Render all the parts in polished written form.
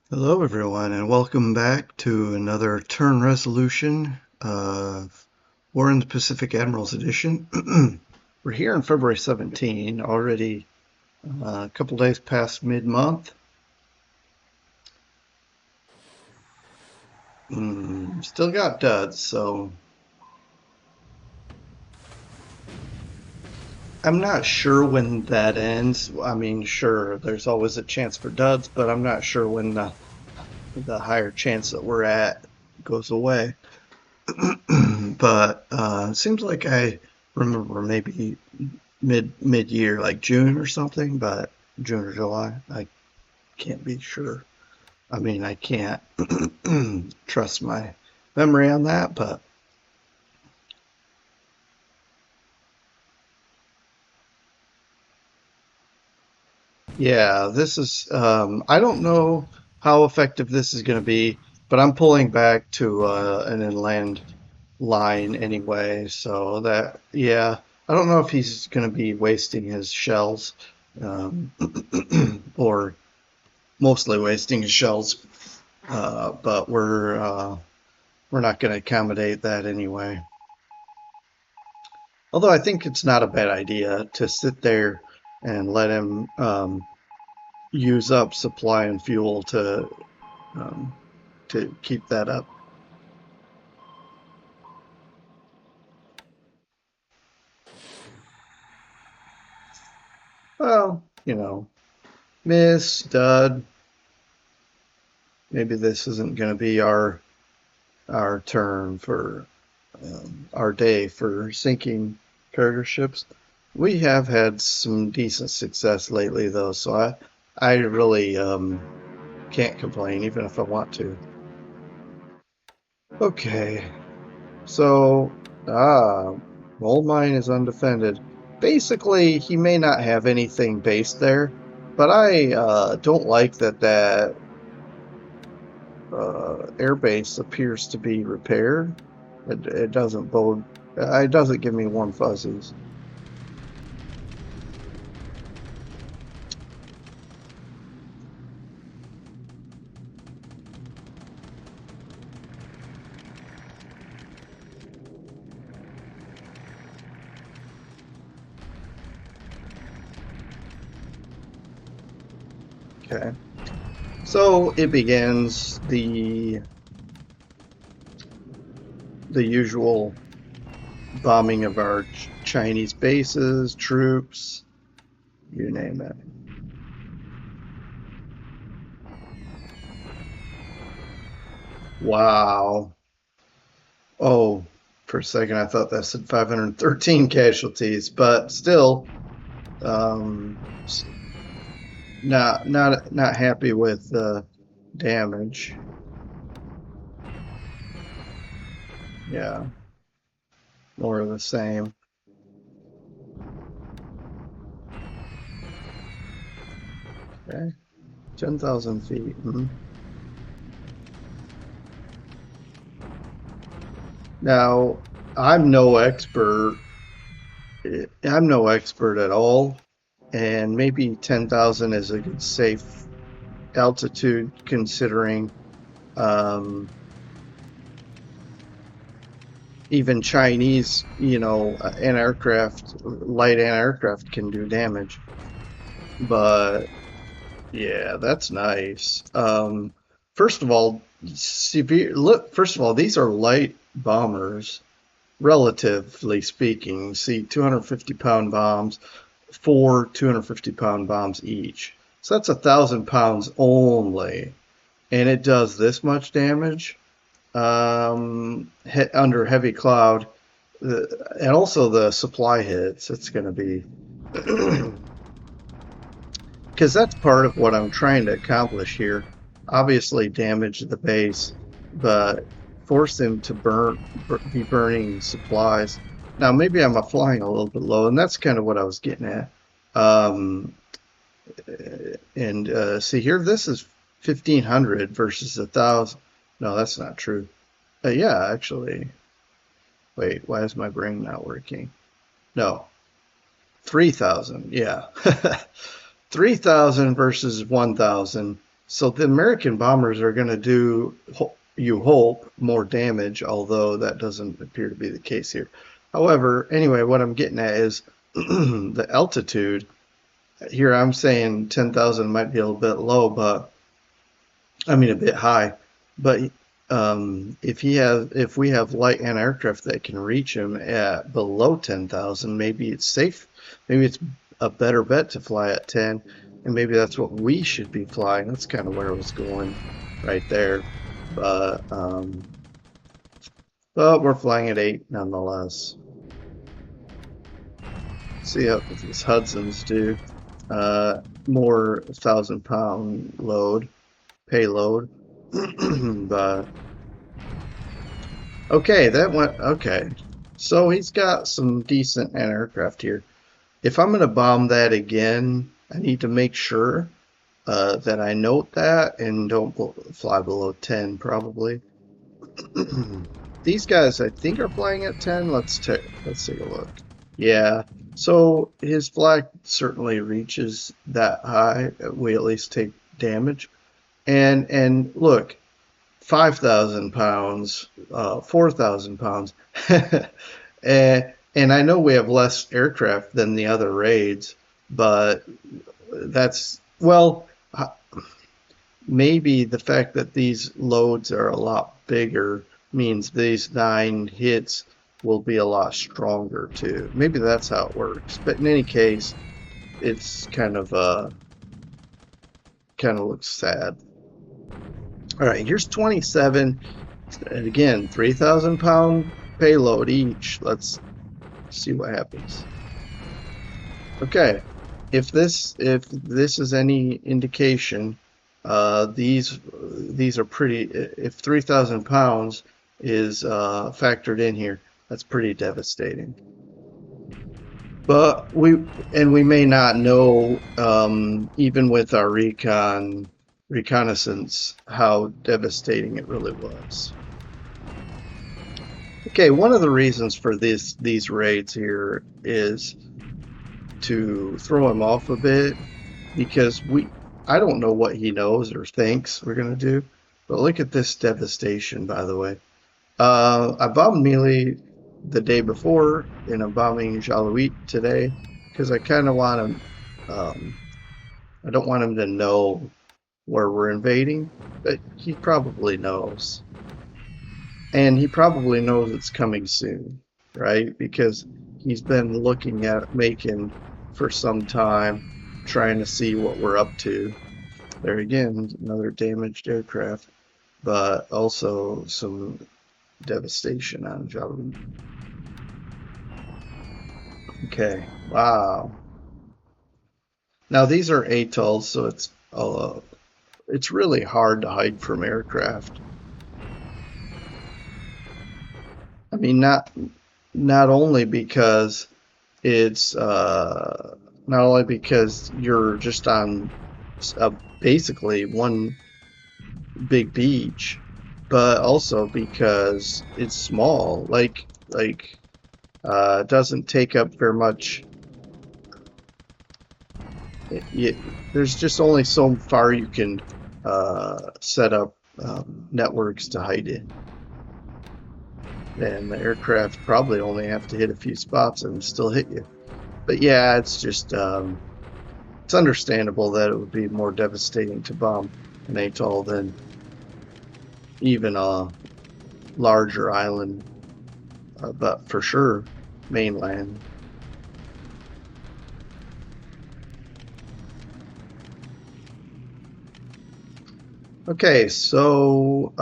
Hello everyone and welcome back to another turn resolution of War in the Pacific Admirals edition. We're here on February 17, already a couple days past mid-month. Still got duds, so I'm not sure when that ends. I mean, sure, there's always a chance for duds, but I'm not sure when the higher chance that we're at goes away. But it seems like I remember maybe mid-year, like June or something, but June or July, I can't be sure. I mean, I can't trust my memory on that, but yeah, this is, I don't know how effective this is going to be, but I'm pulling back to an inland line anyway, so that, yeah, I don't know if he's going to be wasting his shells, um, or mostly wasting his shells, but we're not going to accommodate that anyway. Although I think it's not a bad idea to sit there and let him use up supply and fuel um, to keep that up. Well, miss, dud. Maybe this isn't going to be our turn for our day for sinking cargo ships. We have had some decent success lately, though, so I really can't complain, even if I want to. Okay, so gold mine is undefended. Basically, he may not have anything based there, but I don't like that airbase appears to be repaired. It doesn't bode. It doesn't give me warm fuzzies. Okay, so it begins the usual bombing of our Chinese bases, troops, you name it. Wow. Oh, for a second I thought that said 513 casualties, but still, um, not happy with the damage. Yeah, more of the same. Okay, 10,000 feet. Now, I'm no expert. I'm no expert at all, and maybe 10,000 is a good safe altitude considering um, even Chinese, an aircraft, light aircraft can do damage. But yeah, that's nice. First of all, severe. Look, first of all, these are light bombers, relatively speaking. See, 250-pound bombs, four 250-pound bombs each. So that's 1,000 pounds only, and it does this much damage under heavy cloud, and also the supply hits. It's going to be because that's part of what I'm trying to accomplish here. Obviously, damage the base, but force them to be burning supplies. Now, maybe I'm flying a little bit low, and that's kind of what I was getting at. Um, and see here, this is 1,500 versus 1,000. No, that's not true. Yeah, actually, wait, why is my brain not working? No, 3,000. Yeah. 3,000 versus 1,000. So the American bombers are going to do, you hope, more damage, although that doesn't appear to be the case here. However, anyway, what I'm getting at is the altitude. Here I'm saying 10,000 might be a little bit low, but I mean a bit high. But if we have light anti-aircraft that can reach him at below 10,000, maybe it's safe. Maybe it's a better bet to fly at 10, and maybe that's what we should be flying. That's kind of where I was going right there. But but we're flying at 8 nonetheless. See how these Hudsons do. More 1,000-pound load, payload. But okay, that went okay. So he's got some decent anti-aircraft here. If I'm going to bomb that again, I need to make sure that I note that and don't fly below 10 probably. These guys I think are flying at 10. Let's take a look. Yeah. So his flag certainly reaches that high. We at least take damage. And look, 5,000 pounds, 4,000 pounds. And I know we have less aircraft than the other raids, but that's, well, maybe the fact that these loads are a lot bigger means these 9 hits will be a lot stronger too. Maybe that's how it works. But in any case, it's kind of looks sad. All right, here's 27. And again, 3,000-pound payload each. Let's see what happens. Okay, if this is any indication, these are pretty. If 3,000 pounds is factored in here, that's pretty devastating. But we may not know, even with our reconnaissance, how devastating it really was. Okay, one of the reasons for these raids here is to throw him off a bit, because I don't know what he knows or thinks we're gonna do, but look at this devastation, by the way. I bombed Mealy the day before, and I'm bombing Jaluit today because I kind of want him. I don't want him to know where we're invading, but he probably knows. And he probably knows it's coming soon, right? Because he's been looking at Macon for some time, trying to see what we're up to. There again, another damaged aircraft, but also some devastation on Jaluit. Okay, wow. Now these are atolls, so it's really hard to hide from aircraft. I mean, not only because it's not only because you're just on basically one big beach, but also because it's small. Like it doesn't take up very much. There's just only so far you can set up networks to hide it. And the aircraft probably only have to hit a few spots and still hit you. But yeah, it's just it's understandable that it would be more devastating to bomb an atoll than even a larger island, but for sure mainland. Okay, so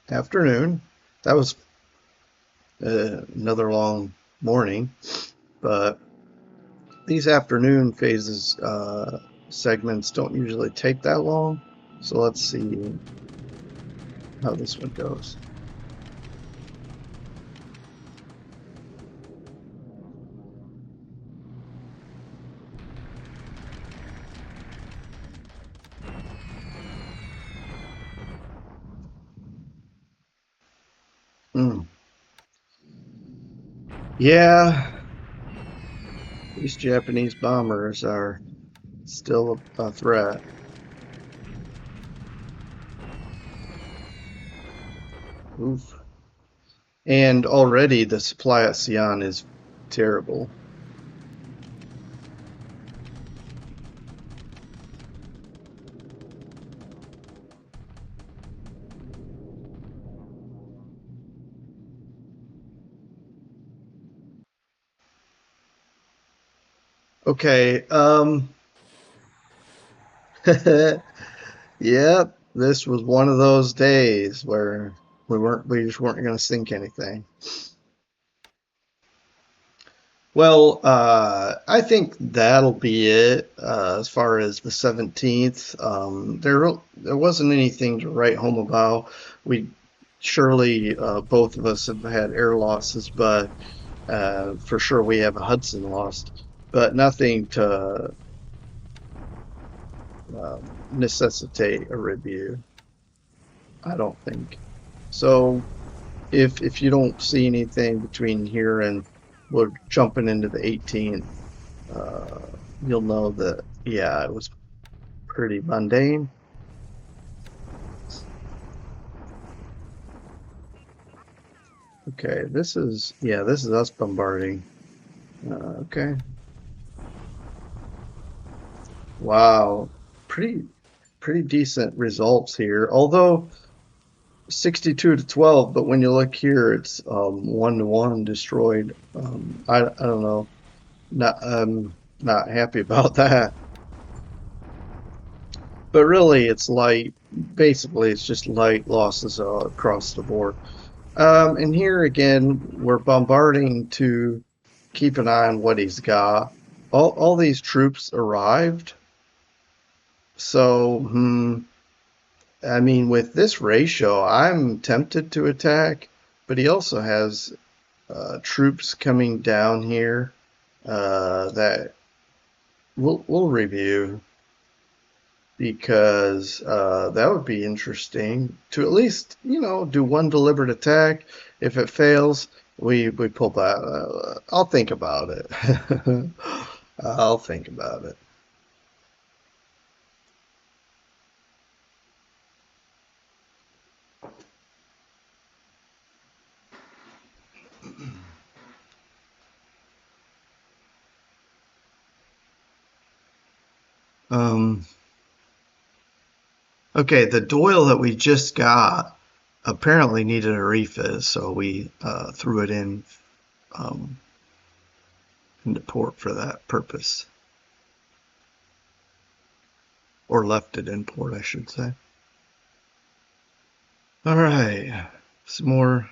afternoon. That was another long morning, but these afternoon phases segments don't usually take that long. So let's see how this one goes. Yeah, these Japanese bombers are still a threat. Oof. And already the supply at Sion is terrible. Okay, yep, this was one of those days where we just weren't going to sink anything. Well, I think that'll be it as far as the 17th. There wasn't anything to write home about. We surely both of us have had air losses, but for sure we have a Hudson lost, but nothing to necessitate a review, I don't think. So if you don't see anything between here and we're jumping into the 18th, you'll know that yeah, it was pretty mundane. Okay, this is us bombarding. Okay, wow, pretty pretty decent results here. Although 62 to 12, but when you look here, it's 1 to 1 destroyed. I don't know, not happy about that. But really, it's light. Basically, it's just light losses across the board. And here again, we're bombarding to keep an eye on what he's got. All these troops arrived. So, I mean, with this ratio, I'm tempted to attack, but he also has troops coming down here that we'll review because that would be interesting to at least, do one deliberate attack. If it fails, we pull back. I'll think about it. I'll think about it. Um, okay, the Doyle that we just got apparently needed a refizz, so we threw it in um, into port for that purpose, or left it in port, I should say. All right, some more.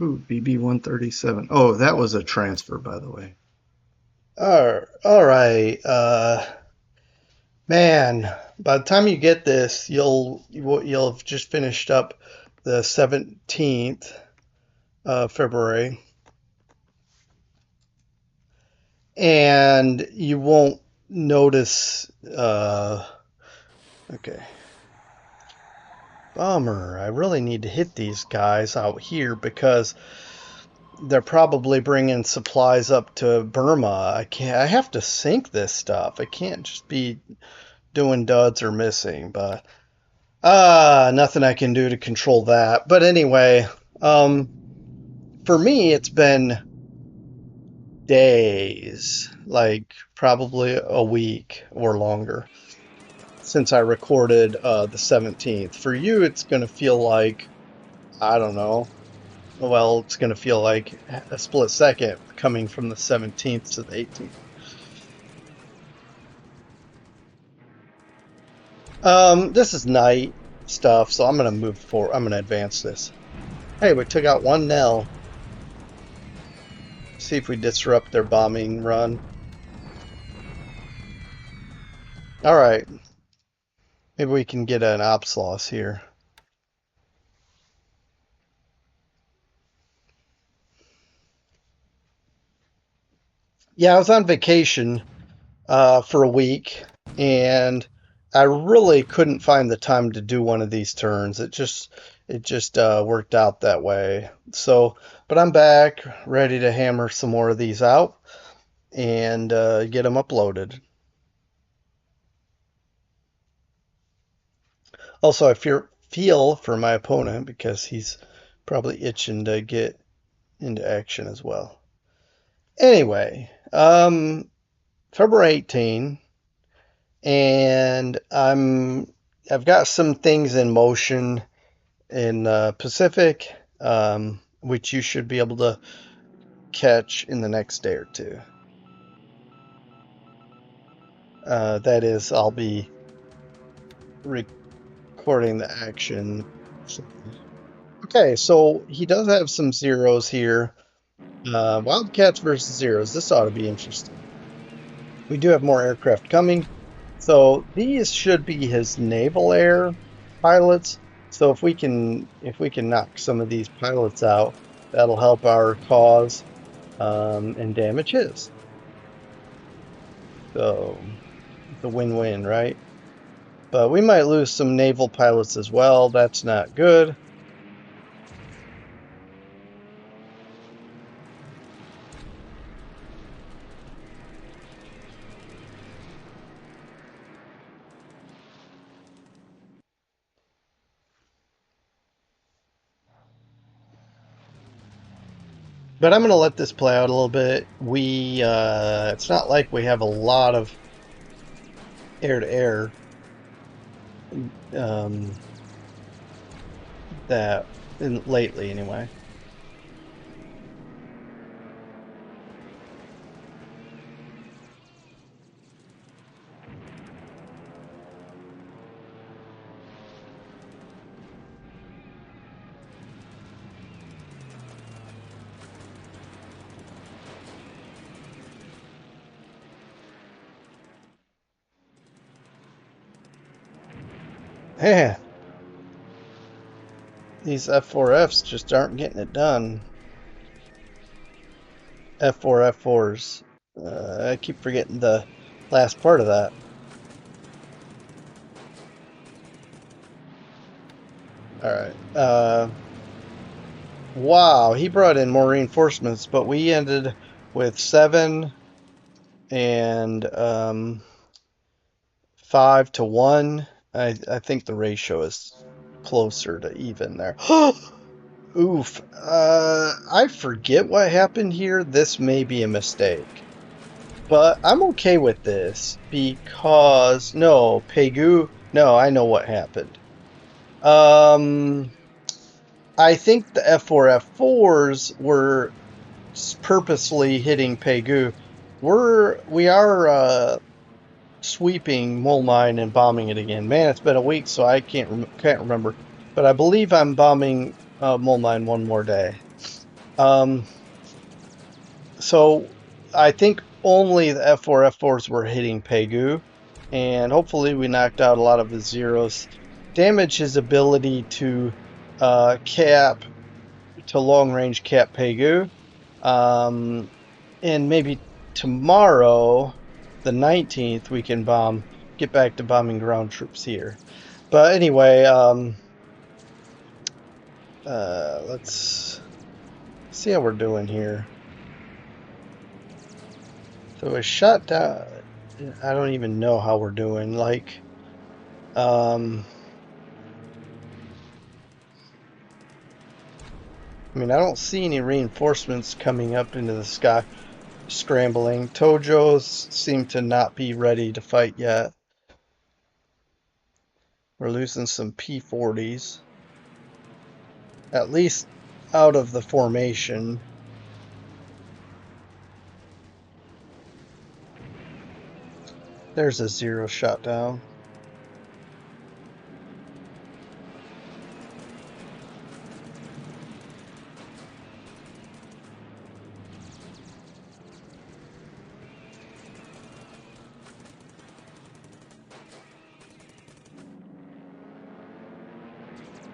Ooh, BB 137. Oh, that was a transfer, by the way. All right. Man, by the time you get this, you'll have just finished up the 17th of February, and you won't notice. Okay, bummer. I really need to hit these guys out here because they're probably bringing supplies up to Burma. I can't. I have to sink this stuff. I can't just be doing duds or missing. But nothing I can do to control that. But anyway, for me, it's been days, like probably a week or longer since I recorded the 17th. For you, it's going to feel like, I don't know. Well, it's going to feel like a split second coming from the 17th to the 18th. This is night stuff, so I'm going to move forward. I'm going to advance this. Hey, we took out one Nell. See if we disrupt their bombing run. All right. Maybe we can get an ops loss here. Yeah, I was on vacation for a week, and I really couldn't find the time to do one of these turns. It just worked out that way. So, but I'm back, ready to hammer some more of these out and get them uploaded. Also, I feel for my opponent because he's probably itching to get into action as well. Anyway, February 18, and I've got some things in motion in Pacific, which you should be able to catch in the next day or two. That is, I'll be recording the action. Okay, so he does have some zeros here. Wildcats versus zeros. This ought to be interesting. We do have more aircraft coming. So these should be his naval air pilots. So if we can knock some of these pilots out, that'll help our cause and damage his. So it's a win-win, right? But we might lose some naval pilots as well. That's not good. But I'm going to let this play out a little bit. It's not like we have a lot of air-to-air um, lately anyway. Man, these F4Fs just aren't getting it done. F4 F4s. I keep forgetting the last part of that. All right. Wow, he brought in more reinforcements, but we ended with 7 and 5 to 1. I think the ratio is closer to even there. Oof. I forget what happened here. This may be a mistake. But I'm okay with this because no, Pegu. No, I know what happened. Um, I think the F4 F4s were purposely hitting Pegu. We are sweeping Mole Mine and bombing it again. Man, it's been a week, so I can't remember. But I believe I'm bombing Mole Mine one more day. So I think only the F4 F4s were hitting Pegu, and hopefully we knocked out a lot of his zeros. Damage his ability to long range cap Pegu. And maybe tomorrow, the 19th, we can get back to bombing ground troops here. But anyway, let's see how we're doing here. So we shot down. I don't even know how we're doing. I mean, I don't see any reinforcements coming up into the sky, scrambling. Tojos seem to not be ready to fight yet. We're losing some P-40s. At least out of the formation. There's a zero shot down.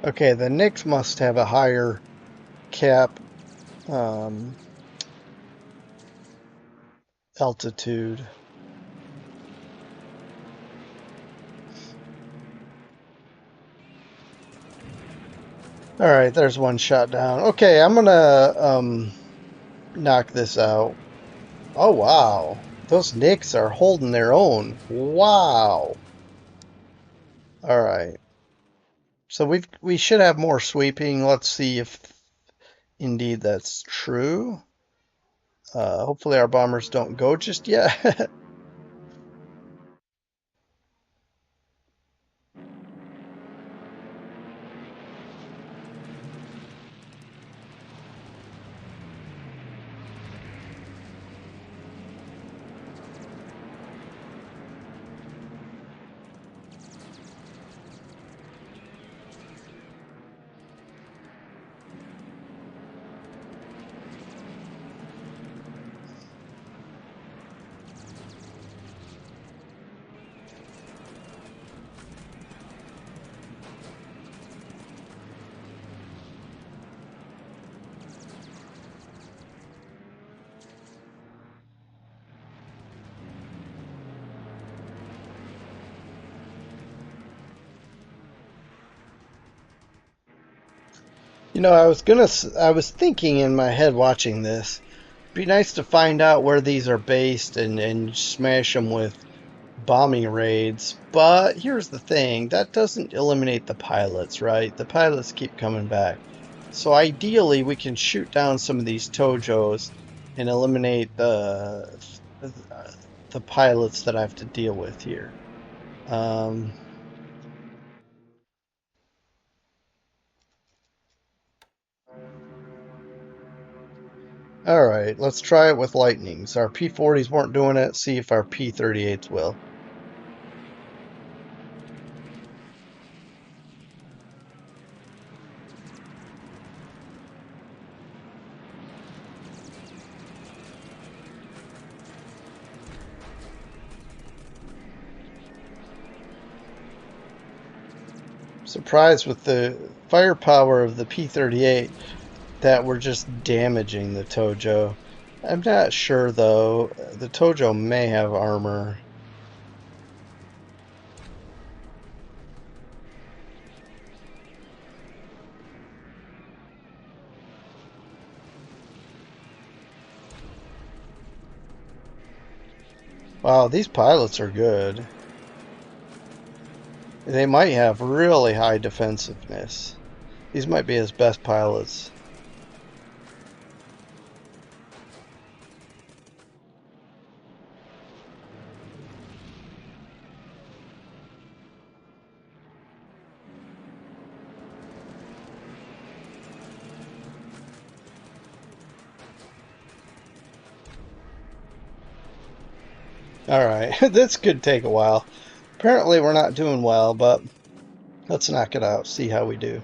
Okay, the Knicks must have a higher cap altitude. All right, there's one shot down. Okay, I'm gonna knock this out. Oh wow, those Knicks are holding their own. Wow. All right. So we should have more sweeping. Let's see if indeed that's true. Hopefully our bombers don't go just yet. You know, I was thinking in my head watching this. Be nice to find out where these are based and smash them with bombing raids. But here's the thing, that doesn't eliminate the pilots, right? The pilots keep coming back. So ideally, we can shoot down some of these Tojos and eliminate the pilots that I have to deal with here. Um, all right, let's try it with lightnings. Our P-40s weren't doing it. See if our P-38s will. Surprised with the firepower of the P-38 that we're just damaging the Tojo. I'm not sure though. The Tojo may have armor. Wow, these pilots are good. They might have really high defensiveness. These might be his best pilots. Alright, this could take a while. Apparently we're not doing well, but let's knock it out, see how we do.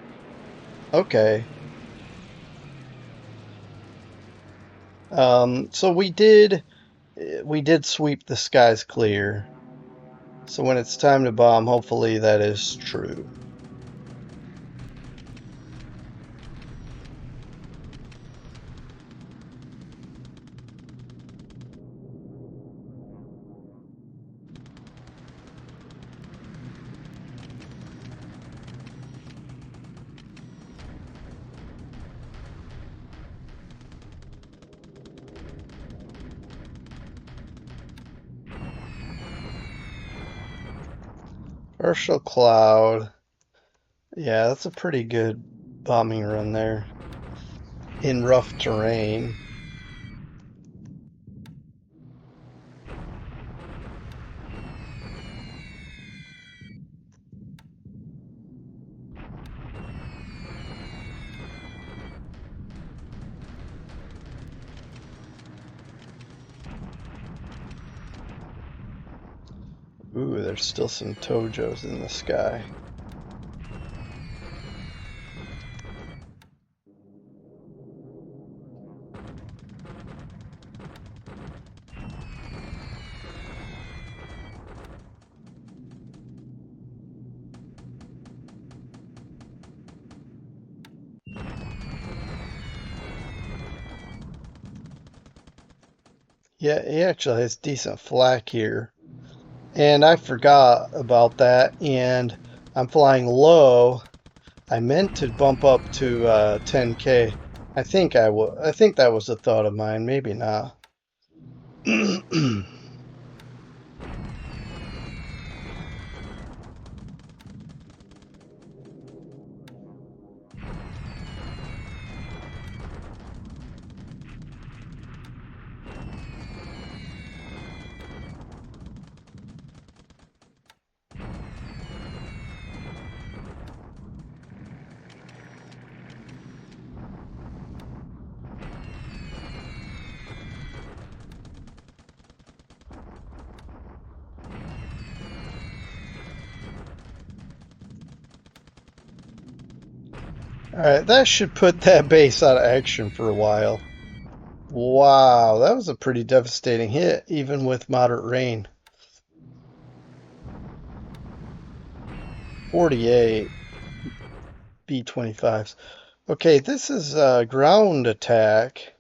Okay. So we did sweep the skies clear. So when it's time to bomb, hopefully that is true. Partial cloud. Yeah, that's a pretty good bombing run there in rough terrain. Ooh, there's still some Tojos in the sky. Yeah, he actually has decent flak here. And I forgot about that, and I'm flying low. I meant to bump up to 10K. I think that was a thought of mine, maybe not. All right, that should put that base out of action for a while. Wow, that was a pretty devastating hit, even with moderate rain. 48 B-25s. Okay, this is a ground attack.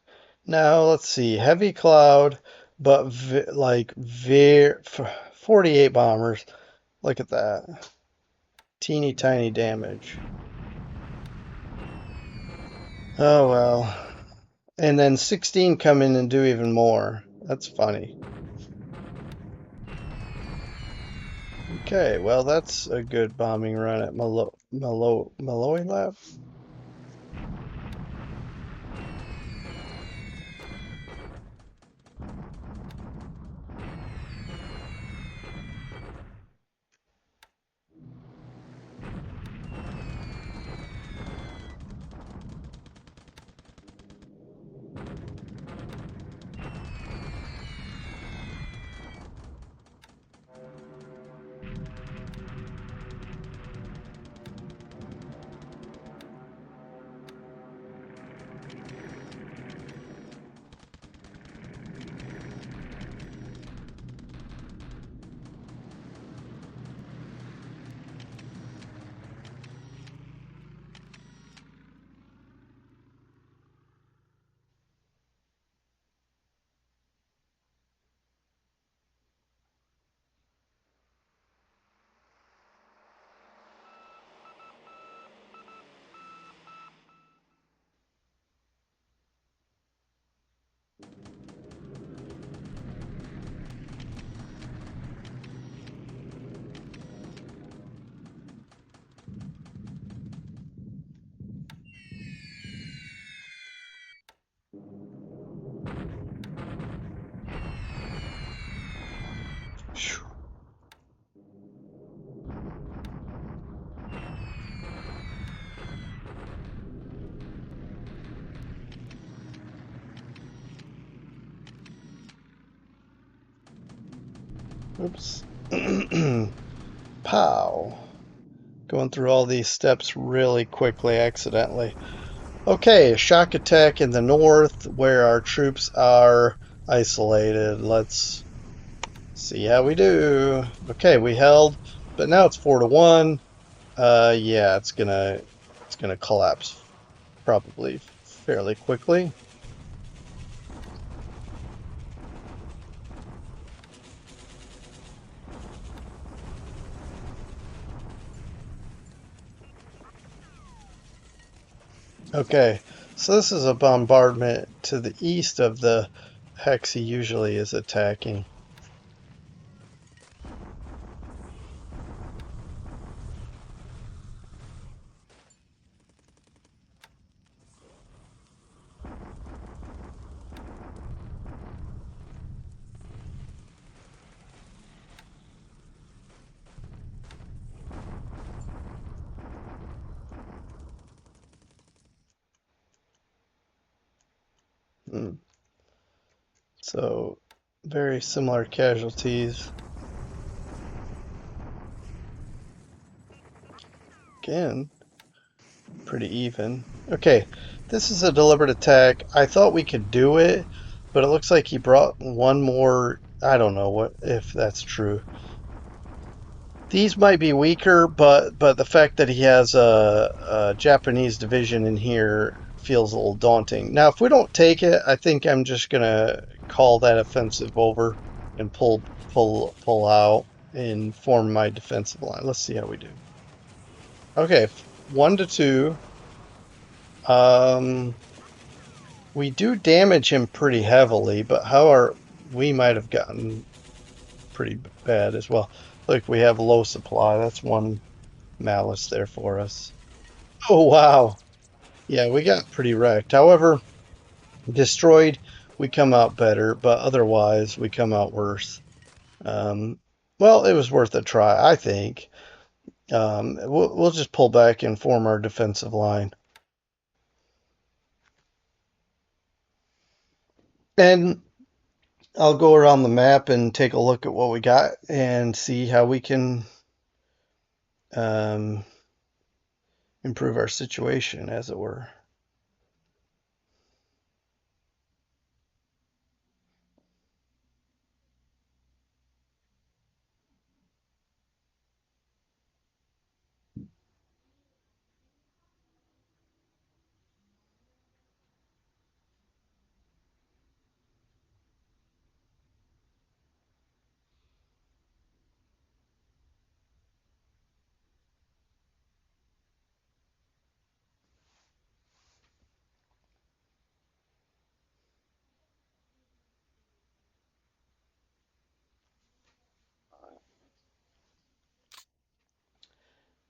Now, let's see. Heavy cloud, but like 48 bombers. Look at that. Teeny tiny damage. Oh well. And then 16 come in and do even more. That's funny. Okay, well, that's a good bombing run at Malloy Lab. Oops. Pow. Going through all these steps really quickly accidentally. Okay, shock attack in the north where our troops are isolated. Let's see how we do. Okay, we held, but now it's 4-1. Yeah, it's gonna collapse probably fairly quickly. Okay, so this is a bombardment to the east of the hex he usually is attacking. Hmm. So, very similar casualties. Again, pretty even. Okay, this is a deliberate attack. I thought we could do it, but it looks like he brought one more. I don't know what if that's true. These might be weaker, but the fact that he has a Japanese division in here feels a little daunting. Now, if we don't take it, I think I'm just gonna call that offensive over and pull out and form my defensive line. Let's see how we do. Okay, 1-2. Um, we do damage him pretty heavily, but how are we might have gotten pretty bad as well. Look, we have low supply. That's one malice there for us. Oh, wow. Yeah, we got pretty wrecked. However, destroyed, we come out better, but otherwise, we come out worse. Um, well, it was worth a try, I think. We'll just pull back and form our defensive line. And I'll go around the map and take a look at what we got and see how we can um, improve our situation, as it were.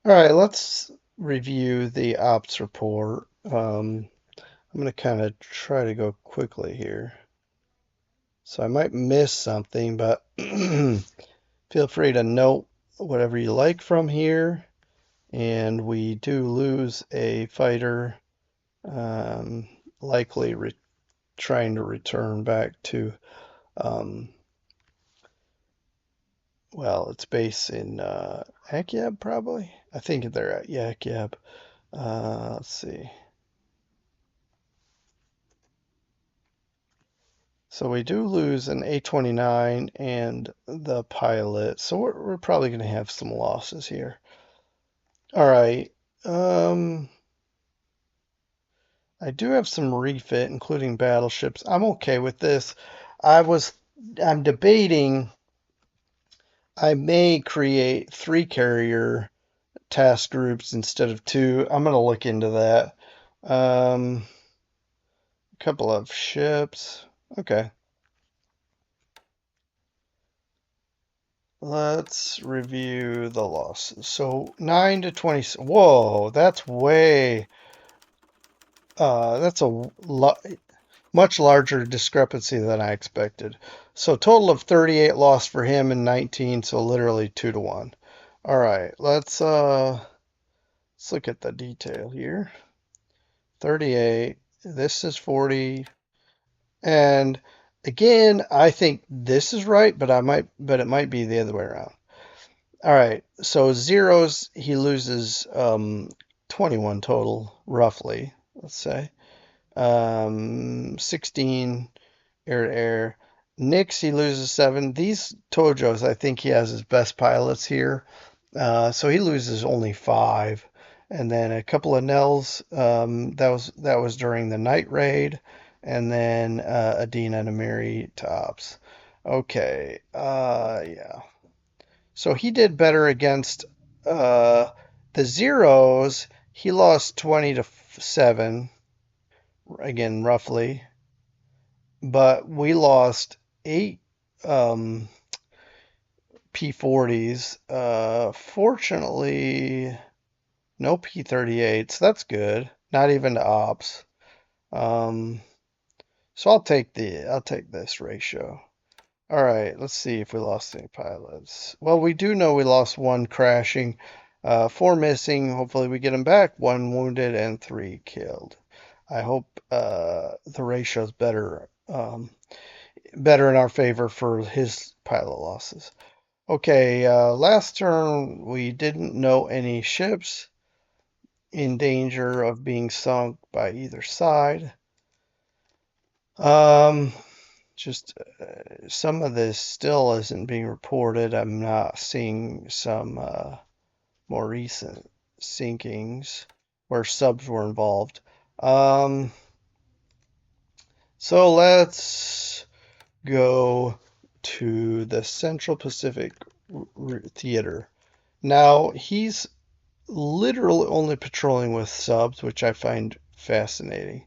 All right, let's review the ops report. I'm going to kind of try to go quickly here. So I might miss something, but feel free to note whatever you like from here. And we do lose a fighter, um, likely trying to return back to, um, well, it's based in Akyab, probably. I think they're at Akyab. Let's see. So we do lose an A-29 and the pilot, so we're probably going to have some losses here. All right. Um, I do have some refit, including battleships. I'm okay with this. I was, I'm debating I may create 3 carrier task groups instead of 2. I'm going to look into that. A couple of ships. Okay. Let's review the losses. So 9 to 20. Whoa, that's way. That's a much larger discrepancy than I expected. So total of 38 lost for him and 19. So literally 2 to 1. All right, let's look at the detail here. 38. This is 40. And again, I think this is right, but it might be the other way around. All right, so zeros, he loses 21 total, roughly, let's say. 16 air to air. Nix, he loses 7. These Tojos, I think he has his best pilots here. So he loses only 5. And then a couple of Nels, that was during the night raid. And then Adina and Amiri to ops. Okay, yeah. So he did better against the zeros. He lost 20 to 7, again, roughly. But we lost 8 um, P40s. Fortunately, no P38s. That's good. Not even to ops. Um, so I'll take this ratio. All right, let's see if we lost any pilots. Well, we do know we lost 1 crashing, 4 missing. Hopefully we get them back. 1 wounded and 3 killed. I hope the ratio's better in our favor for his pilot losses. Okay, last turn we didn't know any ships in danger of being sunk by either side. Um, just some of this still isn't being reported. I'm not seeing some more recent sinkings where subs were involved. Um, so let's go to the Central Pacific Theater. Now, he's literally only patrolling with subs, which I find fascinating.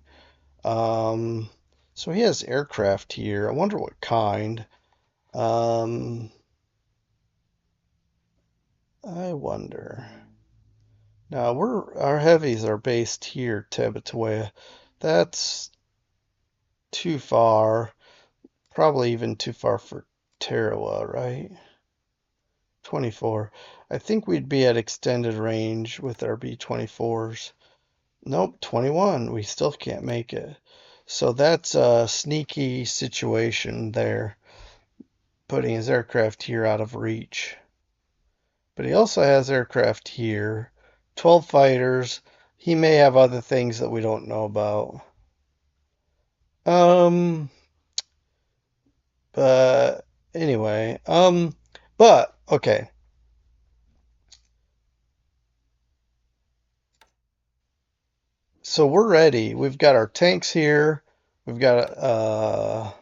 Um, so he has aircraft here. I wonder what kind. Um, I wonder. Now our heavies are based here, Tabataoya. That's too far. Probably even too far for Tarawa, right? 24. I think we'd be at extended range with our B-24s. Nope, 21. We still can't make it. So that's a sneaky situation there, putting his aircraft here out of reach. But he also has aircraft here, 12 fighters. He may have other things that we don't know about. Um, but anyway, but okay. So we're ready. We've got our tanks here. We've got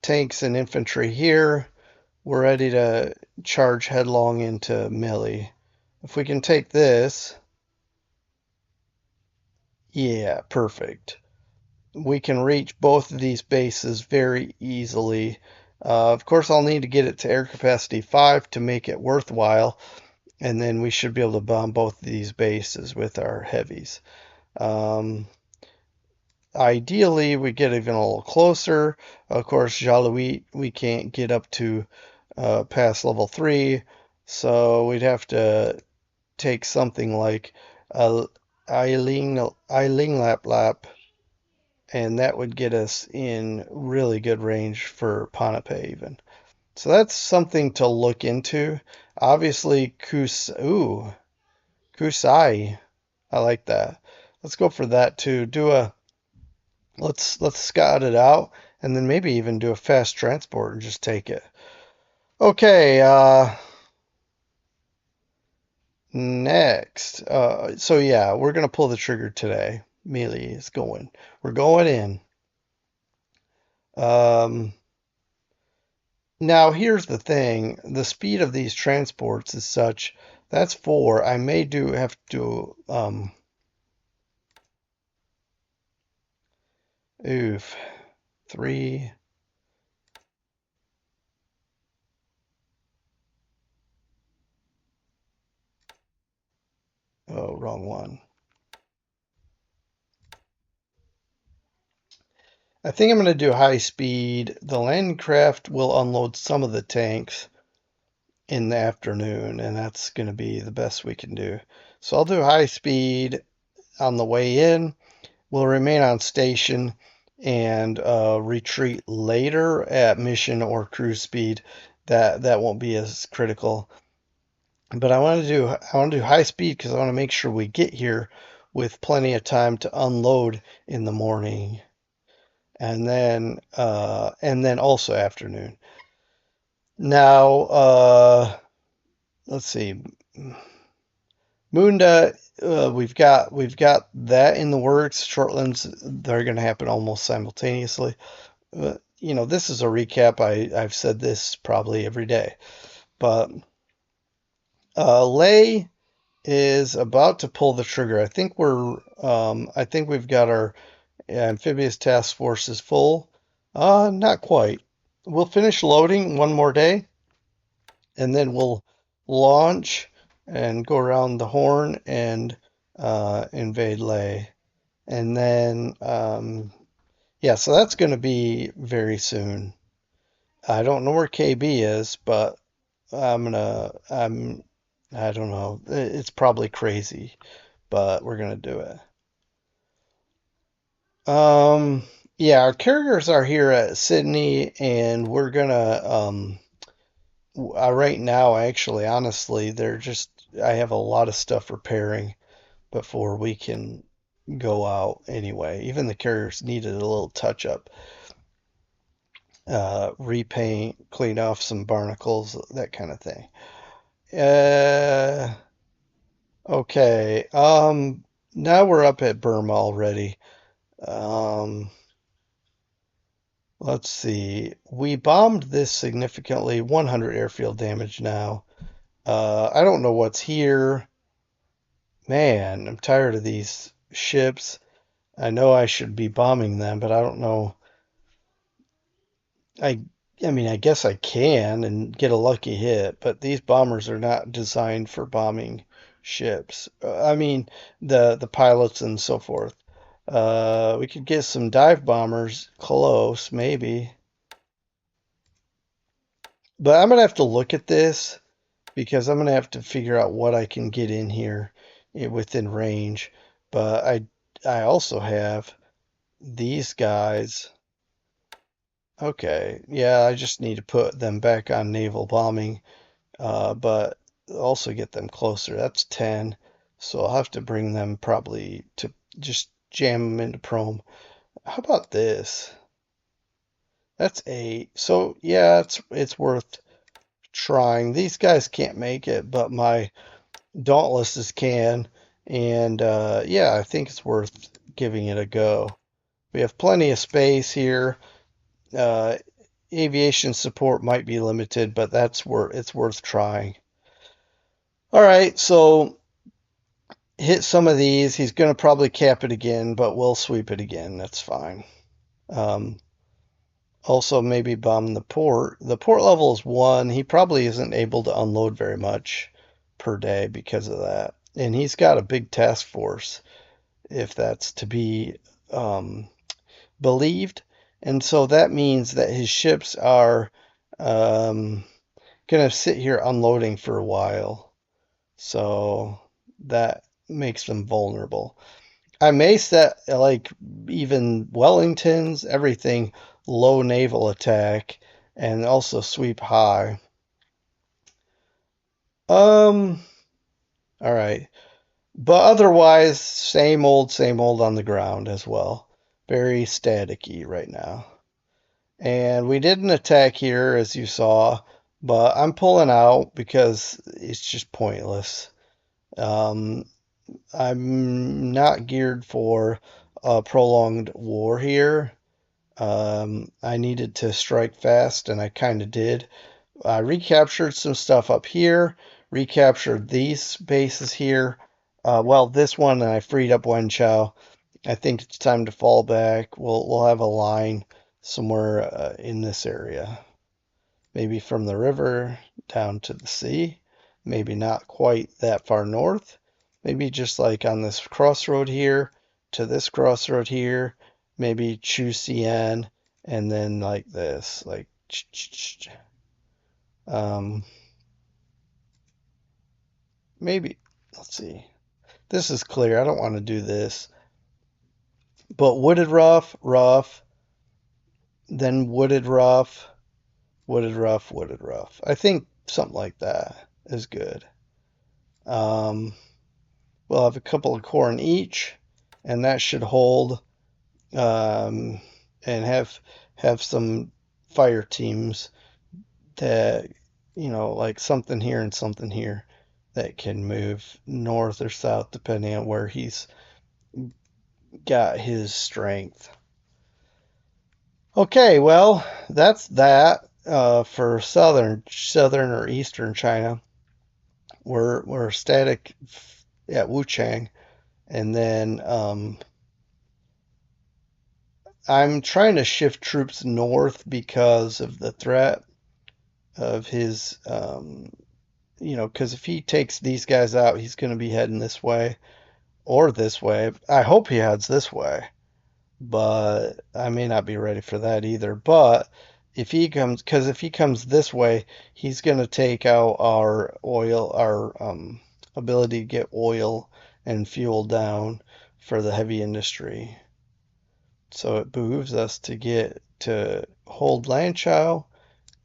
tanks and infantry here. We're ready to charge headlong into melee. If we can take this, yeah, perfect. We can reach both of these bases very easily. Of course, I'll need to get it to air capacity 5 to make it worthwhile, and then we should be able to bomb both of these bases with our heavies. Um, Ideally, we get even a little closer. Of course, Jalouit, we can't get up to past level 3, so we'd have to take something like a Eiling Lap Lap, and that would get us in really good range for Ponape even. So that's something to look into. Obviously, Kusai. I like that. Let's go for that too. Let's scout it out and then maybe even do a fast transport and just take it. Okay, next. So yeah, we're gonna pull the trigger today. Melee is going. We're going in. Um, Now here's the thing. The speed of these transports is such. That's 4. I may do have to oof. 3. Oh, wrong one. I think I'm going to do high speed. The landing craft will unload some of the tanks in the afternoon, and that's going to be the best we can do. So I'll do high speed on the way in. We'll remain on station and retreat later at mission or cruise speed. That won't be as critical. But I want to do high speed because I want to make sure we get here with plenty of time to unload in the morning, and then also afternoon. Now, let's see. Munda, we've got that in the works. Shortlands, they're going to happen almost simultaneously. This is a recap. I've said this probably every day, but Lay is about to pull the trigger. I think we've got our amphibious task forces full. Not quite. We'll finish loading one more day, and then we'll launch and go around the horn and invade Lay. And then, yeah, so that's going to be very soon. I don't know where KB is, but I'm gonna, I'm, I don't know. It's probably crazy, but we're gonna do it. Um, yeah, our carriers are here at Sydney, and we're gonna, right now, actually, honestly, I have a lot of stuff repairing before we can go out anyway. Even the carriers needed a little touch up, repaint, clean off some barnacles, that kind of thing. Uh, okay. Now we're up at Burma already. Um, let's see. We bombed this significantly, 100 airfield damage now. I don't know what's here. Man, I'm tired of these ships. I know I should be bombing them, but I don't know. I I mean, I guess I can and get a lucky hit, but these bombers are not designed for bombing ships. I mean, the pilots and so forth. We could get some dive bombers close, maybe. But I'm gonna have to look at this because I'm gonna have to figure out what I can get in here within range. But I also have these guys. Okay, yeah, I just need to put them back on naval bombing, but also get them closer. That's 10. So I'll have to bring them probably to just jam them into Chrome. How about this? That's 8. So yeah, it's worth trying. These guys can't make it, but my Dauntlesses can. And yeah, I think it's worth giving it a go. We have plenty of space here. Uh, aviation support might be limited, but it's worth trying. All right, so hit some of these. He's going to probably cap it again, but we'll sweep it again. That's fine. Um, Also, maybe bomb the port. The port level is 1. He probably isn't able to unload very much per day because of that. And he's got a big task force, if that's to be um, believed. And so that means that his ships are going to sit here unloading for a while. So that makes them vulnerable. I may set like even Wellingtons, everything low naval attack, and also sweep high. Um, all right. But otherwise, same old on the ground as well. Very staticky right now. And we did an attack here, as you saw, but I'm pulling out because it's just pointless. Um, I'm not geared for a prolonged war here. I needed to strike fast, and I kind of did. I recaptured some stuff up here, recaptured these bases here. Well, this one, and I freed up Wenchao. I think it's time to fall back. We'll have a line somewhere in this area. Maybe from the river down to the sea. Maybe not quite that far north. Maybe just like on this crossroad here to this crossroad here. Maybe choose CN and then like this, like um, maybe. Let's see. This is clear. I don't want to do this. But wooded rough, rough, then wooded rough, wooded rough, wooded rough. I think something like that is good. Um, we'll have a couple of corn each, and that should hold. And have some fire teams that like something here and something here that can move north or south depending on where he's got his strength. Okay, well, that's that for southern or eastern China. We're static at Wuchang, and then I'm trying to shift troops north because of the threat of his, because if he takes these guys out, he's going to be heading this way or this way. I hope he heads this way, but I may not be ready for that either. But if he comes this way, he's going to take out our oil, our ability to get oil and fuel down for the heavy industry. So it behooves us to get to hold Lanchao,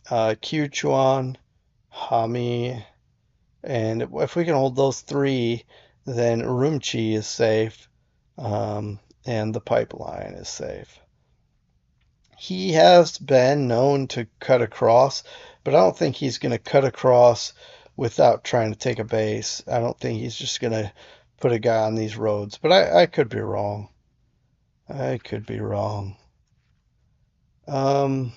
Qiuchuan, Hami, and if we can hold those 3, then Urumqi is safe, and the pipeline is safe. He has been known to cut across, but I don't think he's going to cut across without trying to take a base. I don't think he's just going to put a guy on these roads, but I could be wrong. I could be wrong. Um,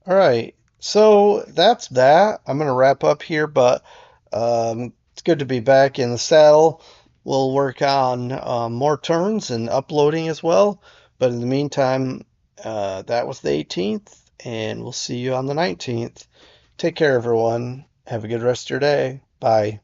all right. So that's that. I'm going to wrap up here, but it's good to be back in the saddle. We'll work on more turns and uploading as well. But in the meantime, that was the 18th, and we'll see you on the 19th. Take care, everyone. Have a good rest of your day. Bye.